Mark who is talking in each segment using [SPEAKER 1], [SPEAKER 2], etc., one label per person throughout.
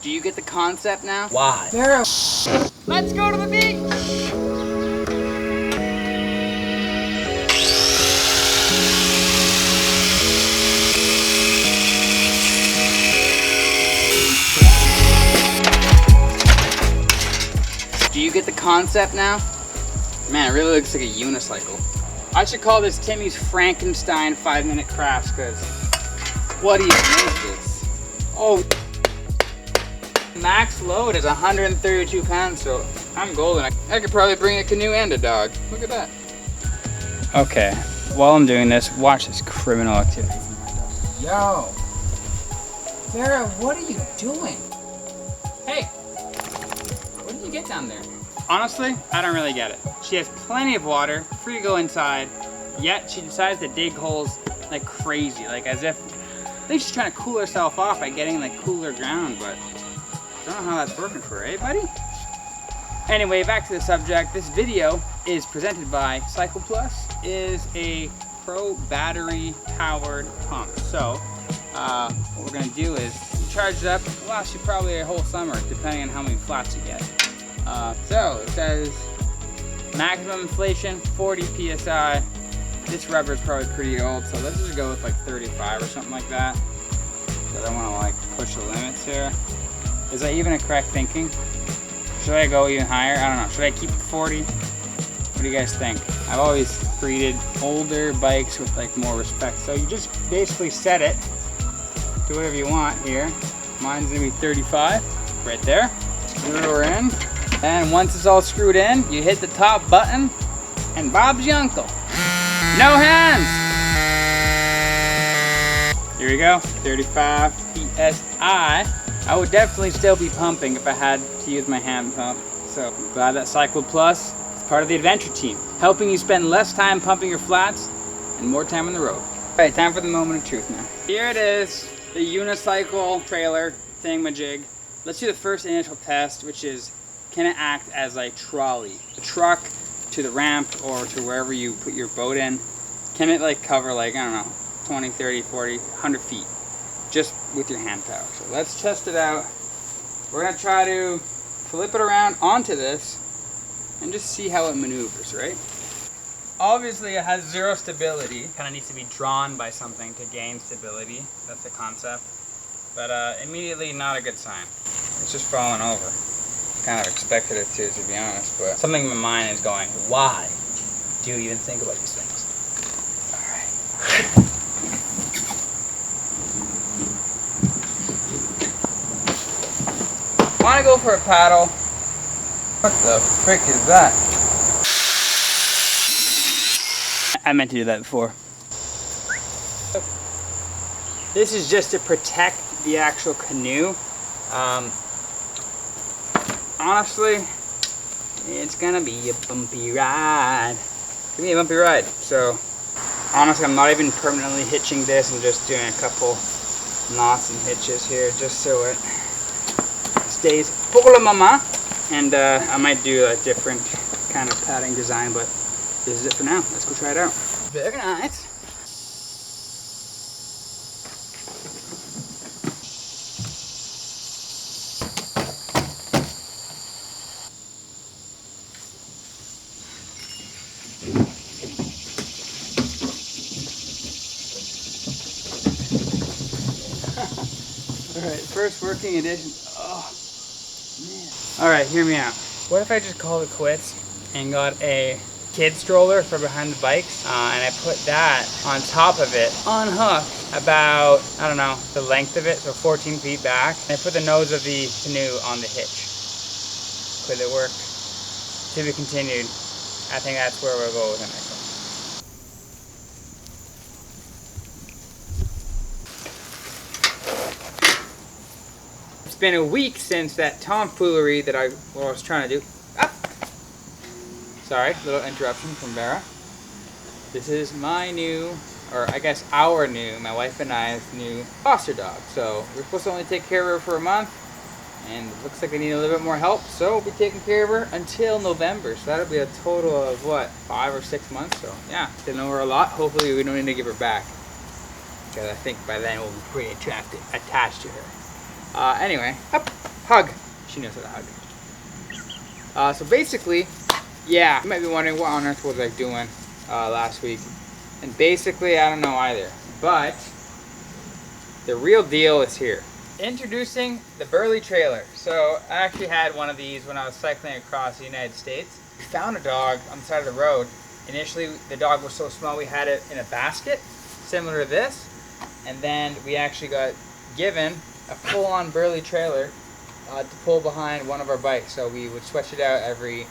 [SPEAKER 1] Do you get the concept now?
[SPEAKER 2] Why?
[SPEAKER 1] Vera, let's go to the beach! Do you get the concept now? Man, it really looks like a unicycle. I should call this Timmy's Frankenstein 5-minute crafts, because what do you make this? Oh, max load is 132 pounds, so I'm golden. I could probably bring a canoe and a dog. Look at that. Okay, while I'm doing this, watch this criminal activity. Yo, Sarah, what are you doing? Hey, what did you get down there? Honestly, I don't really get it. She has plenty of water, free to go inside, yet she decides to dig holes like crazy, like as if I think she's trying to cool herself off by getting like cooler ground, but I don't know how that's working for her, eh, buddy? Anyway, back to the subject. This video is presented by Cycle Plus. Is a pro battery powered pump. So what we're gonna do is charge it up. It'll last you probably a whole summer, depending on how many flats you get. So it says maximum inflation 40 psi. This rubber is probably pretty old, so let's just go with like 35 or something like that. So I don't want to like push the limits here. Is that even a correct thinking? Should I go even higher? I don't know. Should I keep the 40? What do you guys think? I've always treated older bikes with like more respect. So you just basically set it to whatever you want here. Mine's gonna be 35 right there. Screw her in. And once it's all screwed in, you hit the top button and Bob's your uncle. No hands! Here we go, 35 PSI. I would definitely still be pumping if I had to use my hand pump. So glad that Cycle Plus is part of the adventure team, helping you spend less time pumping your flats and more time on the road. All right, time for the moment of truth now. Here it is, the unicycle trailer thingamajig. Let's do the first initial test, which is, can it act as a trolley? A truck to the ramp or to wherever you put your boat in. Can it like cover like, I don't know, 20, 30, 40, 100 feet just with your hand power? So let's test it out. We're gonna try to flip it around onto this and just see how it maneuvers, right? Obviously it has zero stability. Kind of needs to be drawn by something to gain stability. That's the concept. But immediately not a good sign. It's just falling over. Kind of expected it to be honest, but something in my mind is going, why do you even think about these things? Alright. Want to go for a paddle? What the frick is that? I meant to do that before. This is just to protect the actual canoe. Honestly, it's gonna be a bumpy ride. It's gonna be a bumpy ride. So, honestly, I'm not even permanently hitching this. I'm just doing a couple knots and hitches here just so it stays pour la mama. And I might do a different kind of padding design, but this is it for now. Let's go try it out. Very nice. Alright, first working edition. Oh, man. Alright, hear me out. What if I just called it quits and got a kid stroller for behind the bikes and I put that on top of it, unhooked about, I don't know, the length of it, so 14 feet back, and I put the nose of the canoe on the hitch. Could it work? To be continued. I think that's where we'll go with it next one. It's been a week since that tomfoolery that I was trying to do. Ah! Sorry, little interruption from Vera. This is my new, or I guess our new, my wife and I's new foster dog. So we're supposed to only take care of her for a month, and it looks like I need a little bit more help. So we'll be taking care of her until November. So that'll be a total of what, 5 or 6 months. So yeah, didn't know her a lot. Hopefully we don't need to give her back, because I think by then we'll be pretty attached to her. Anyway, up. Hug. She knows how to hug. So basically, yeah, you might be wondering what on earth was I doing last week. And basically, I don't know either. But the real deal is here. Introducing the Burley trailer. So I actually had one of these when I was cycling across the United States. We found a dog on the side of the road. Initially, the dog was so small we had it in a basket, similar to this. And then we actually got given a full-on Burley trailer to pull behind one of our bikes. So we would switch it out every,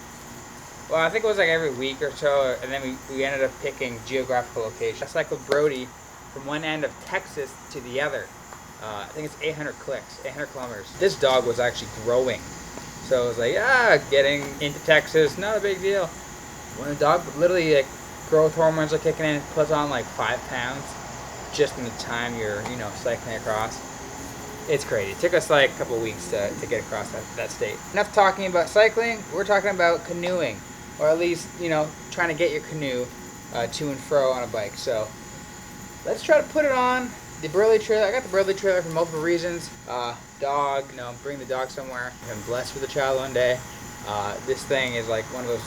[SPEAKER 1] well, I think it was like every week or so. And then we ended up picking geographical locations. I cycled Brody from one end of Texas to the other. I think it's 800 kilometers. This dog was actually growing. So it was like, getting into Texas, not a big deal. When the dog literally, like, growth hormones are kicking in, it puts on like 5 pounds just in the time you're, cycling across. It's crazy. It took us like a couple of weeks to get across that state. Enough talking about cycling, we're talking about canoeing. Or at least, trying to get your canoe to and fro on a bike. So let's try to put it on the Burley trailer. I got the Burley trailer for multiple reasons. Dog, bring the dog somewhere. I'm blessed with a child one day. This thing is like one of those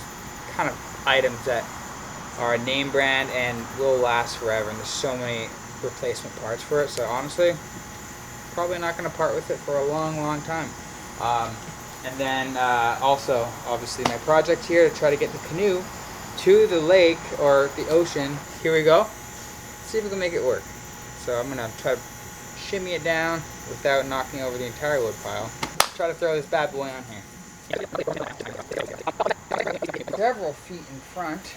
[SPEAKER 1] kind of items that are a name brand and will last forever. And there's so many replacement parts for it. So honestly, probably not going to part with it for a long, long time. And then also, obviously, my project here to try to get the canoe to the lake or the ocean. Here we go. Let's see if we can make it work. So I'm going to try to shimmy it down without knocking over the entire wood pile. Try to throw this bad boy on here. Several feet in front.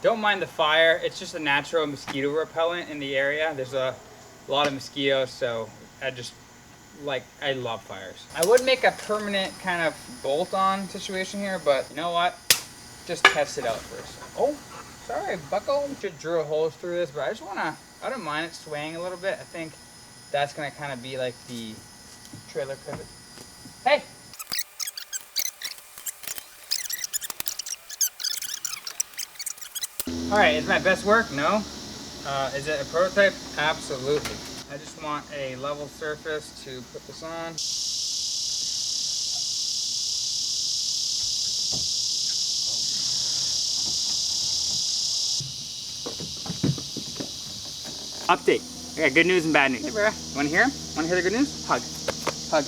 [SPEAKER 1] Don't mind the fire. It's just a natural mosquito repellent in the area. There's a lot of mosquitoes, so I love fires. I would make a permanent kind of bolt-on situation here, but you know what? Just test it out first. Oh, sorry, bucko. Should drill holes through this, but I don't mind it swaying a little bit. I think that's gonna kind of be like the trailer pivot. Hey! All right, is my best work? No. Is it a prototype? Absolutely. I just want a level surface to put this on. Update. I got good news and bad news. Hey, bro. You want to hear? Want to hear the good news? Hug. Hug.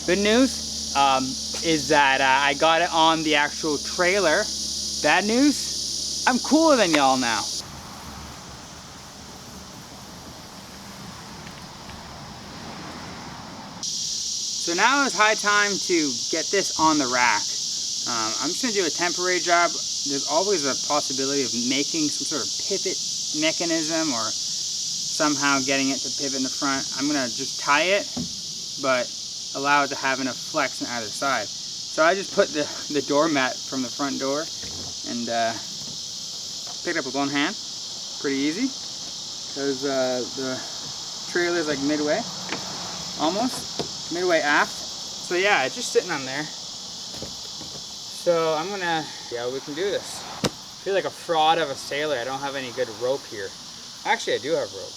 [SPEAKER 1] Good news is that I got it on the actual trailer. Bad news? I'm cooler than y'all now. So now it's high time to get this on the rack. I'm just going to do a temporary job. There's always a possibility of making some sort of pivot mechanism or somehow getting it to pivot in the front. I'm going to just tie it, but allow it to have enough flex on either side. So I just put the doormat from the front door and picked up with one hand. Pretty easy, because the trailer is like midway, almost midway aft. So yeah, it's just sitting on there. So I'm gonna see how we can do this. I feel like a fraud of a sailor. I don't have any good rope here. Actually, I do have rope.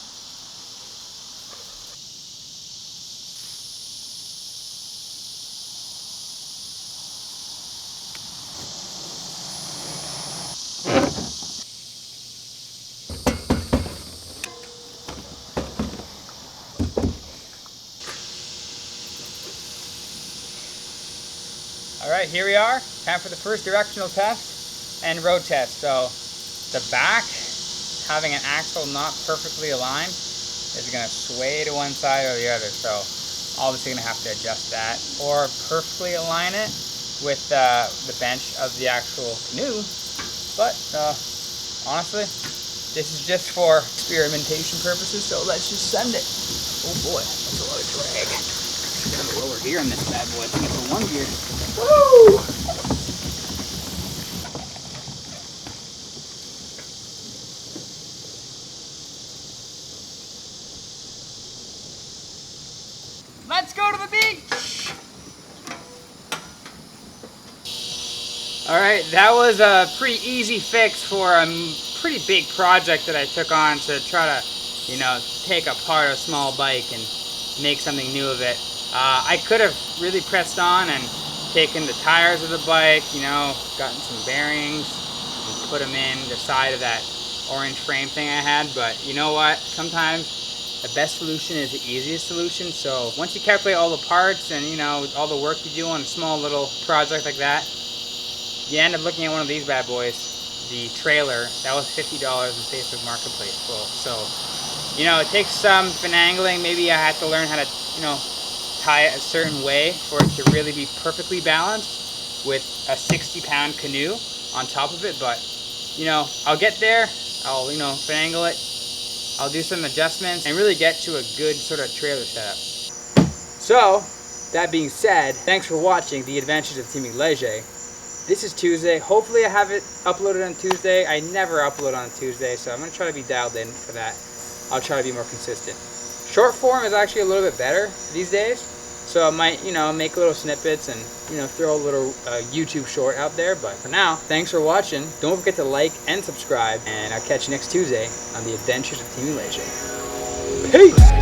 [SPEAKER 1] Alright, here we are. Time for the first directional test and road test. So the back, having an axle not perfectly aligned, is going to sway to one side or the other. So obviously going to have to adjust that or perfectly align it with the bench of the actual canoe. But honestly, this is just for experimentation purposes, so let's just send it. Oh boy, that's a lot of drag. Got a lower gear on this bad boy. I think it's a 1 gear. Woo! Let's go to the beach! Alright, that was a pretty easy fix for a pretty big project that I took on to try to, take apart a small bike and make something new of it. I could have really pressed on and taken the tires of the bike, you know, gotten some bearings and put them in the side of that orange frame thing I had, but you know what? Sometimes the best solution is the easiest solution. So once you calculate all the parts and, you know, all the work you do on a small little project like that, you end up looking at one of these bad boys. The trailer, that was $50 in Facebook Marketplace full. So, you know, it takes some finagling. Maybe I had to learn how to, you know, tie it a certain way for it to really be perfectly balanced with a 60-pound canoe on top of it. But, you know, I'll get there. I'll, you know, finagle it. I'll do some adjustments and really get to a good sort of trailer setup. So, that being said, thanks for watching The Adventures of Timmy Leger. This is Tuesday. Hopefully I have it uploaded on Tuesday. I never upload on Tuesday, so I'm going to try to be dialed in for that. I'll try to be more consistent. Short form is actually a little bit better these days, so I might, you know, make little snippets and, you know, throw a little YouTube short out there. But for now, thanks for watching. Don't forget to like and subscribe, and I'll catch you next Tuesday on The Adventures of Timmy Leger. Peace!